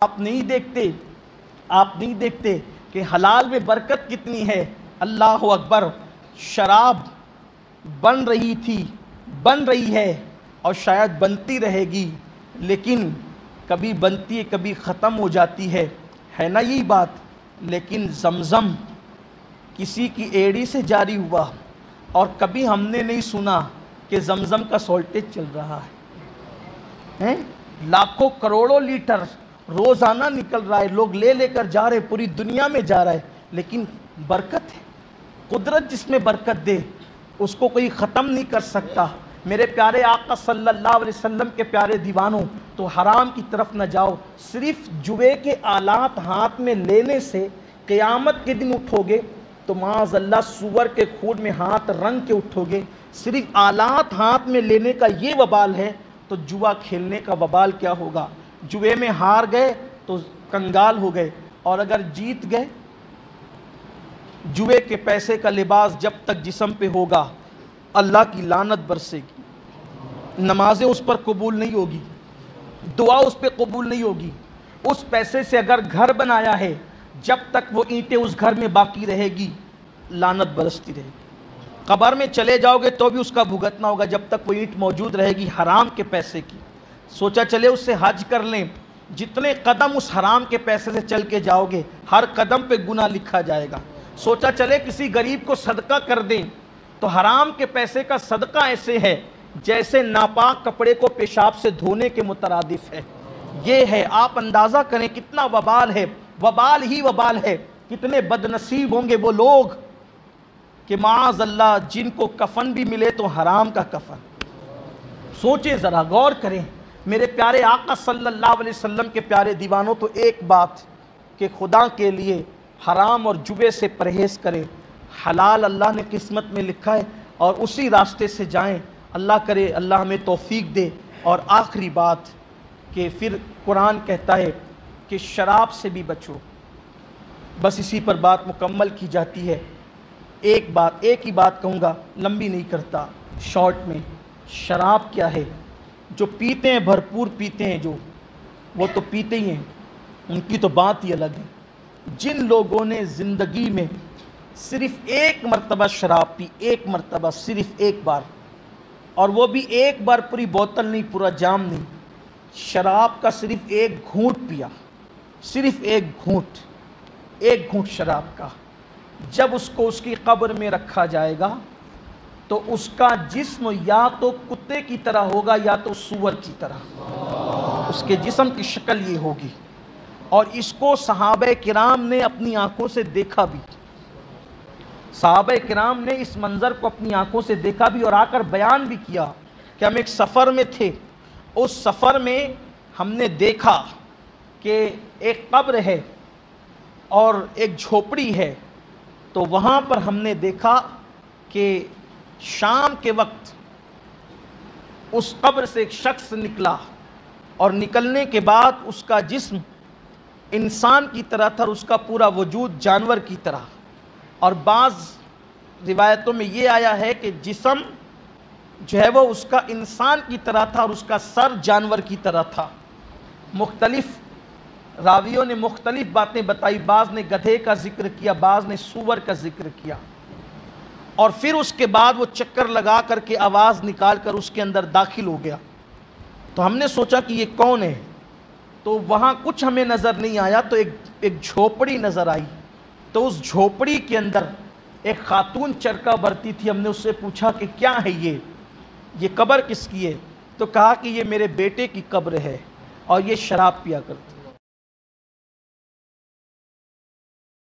آپ نہیں دیکھتے کہ حلال میں برکت کتنی ہے۔ اللہ اکبر، شراب بن رہی تھی، بن رہی ہے اور شاید بنتی رہے گی، لیکن کبھی بنتی ہے کبھی ختم ہو جاتی ہے نا یہی بات۔ لیکن زمزم کسی کی ایڑی سے جاری ہوا اور کبھی ہم نے نہیں سنا کہ زمزم کا سولٹیج چل رہا ہے۔ لاکھوں کروڑوں لیٹر روزانہ نکل رہا ہے، لوگ لے لے کر جا رہے، پوری دنیا میں جا رہا ہے، لیکن برکت ہے۔ قدرت جس میں برکت دے اس کو کوئی ختم نہیں کر سکتا۔ میرے پیارے آقا صلی اللہ علیہ وسلم کے پیارے دیوانوں، تو حرام کی طرف نہ جاؤ۔ صرف جوے کے آلات ہاتھ میں لینے سے قیامت کے دن اٹھو گے تو معاذ اللہ سور کے خون میں ہاتھ رنگ کے اٹھو گے۔ صرف آلات ہاتھ میں لینے کا یہ وبال ہے تو جوا کھیلنے کا وبال کیا ہوگا؟ جوے میں ہار گئے تو کنگال ہو گئے، اور اگر جیت گئے، جوے کے پیسے کا لباس جب تک جسم پہ ہوگا اللہ کی لعنت برسے گی، نمازیں اس پر قبول نہیں ہوگی، دعا اس پہ قبول نہیں ہوگی۔ اس پیسے سے اگر گھر بنایا ہے، جب تک وہ اینٹیں اس گھر میں باقی رہے گی لعنت برستی رہے گی۔ قبر میں چلے جاؤ گے تو بھی اس کا بھگتنا ہوگا جب تک وہ اینٹ موجود رہے گی حرام کے پیسے کی۔ سوچا چلے اس سے حج کر لیں، جتنے قدم اس حرام کے پیسے سے چل کے جاؤ گے ہر قدم پہ گناہ لکھا جائے گا۔ سوچا چلے کسی غریب کو صدقہ کر دیں تو حرام کے پیسے کا صدقہ ایسے ہے جیسے ناپاک کپڑے کو پیشاب سے دھونے کے مترادف ہے۔ یہ ہے، آپ اندازہ کریں کتنا وبال ہے، وبال ہی وبال ہے۔ کتنے بد نصیب ہوں گے وہ لوگ کہ معاذ اللہ جن کو کفن بھی ملے تو حرام کا کفن۔ سوچیں ذرا، غور کریں میرے پیارے آقا صلی اللہ علیہ وسلم کے پیارے دیوانوں، تو ایک بات کہ خدا کے لیے حرام اور جوے سے پرہیز کریں۔ حلال اللہ نے قسمت میں لکھا ہے اور اسی راستے سے جائیں۔ اللہ کرے اللہ ہمیں توفیق دے۔ اور آخری بات کہ پھر قرآن کہتا ہے کہ شراب سے بھی بچو، بس اسی پر بات مکمل کی جاتی ہے۔ ایک ہی بات کہوں گا، لمبی نہیں کرتا، شارٹ میں۔ شراب کیا ہے؟ جو پیتے ہیں بھرپور پیتے ہیں، جو وہ تو پیتے ہی ہیں، ان کی تو بات ہی الگ ہے۔ جن لوگوں نے زندگی میں صرف ایک مرتبہ شراب پی، ایک مرتبہ، صرف ایک بار، اور وہ بھی ایک بار پوری بوتل نہیں، پورا جام نہیں، شراب کا صرف ایک گھونٹ پیا، صرف ایک گھونٹ شراب کا، جب اس کو اس کی قبر میں رکھا جائے گا تو اس کا جسم یا تو کتے کی طرح ہوگا یا تو سور کی طرح، اس کے جسم کی شکل یہ ہوگی۔ اور اس کو صحابہ کرام نے اپنی آنکھوں سے دیکھا بھی، صحابہ کرام نے اس منظر کو اپنی آنکھوں سے دیکھا بھی اور آ کر بیان بھی کیا کہ ہم ایک سفر میں تھے، اس سفر میں ہم نے دیکھا کہ ایک قبر ہے اور ایک جھوپڑی ہے، تو وہاں پر ہم نے دیکھا کہ شام کے وقت اس قبر سے ایک شخص نکلا، اور نکلنے کے بعد اس کا جسم انسان کی طرح تھا اور اس کا پورا وجود جانور کی طرح، اور بعض روایتوں میں یہ آیا ہے کہ جسم جو ہے وہ اس کا انسان کی طرح تھا اور اس کا سر جانور کی طرح تھا۔ مختلف راویوں نے مختلف باتیں بتائی، بعض نے گدھے کا ذکر کیا، بعض نے سور کا ذکر کیا، اور پھر اس کے بعد وہ چکر لگا کر کے آواز نکال کر اس کے اندر داخل ہو گیا۔ تو ہم نے سوچا کہ یہ کون ہے، تو وہاں کچھ ہمیں نظر نہیں آیا، تو ایک جھوپڑی نظر آئی، تو اس جھوپڑی کے اندر ایک خاتون چرکا برتی تھی۔ ہم نے اس سے پوچھا کہ کیا ہے یہ قبر کس کی ہے؟ تو کہا کہ یہ میرے بیٹے کی قبر ہے اور یہ شراب پیا کرتی۔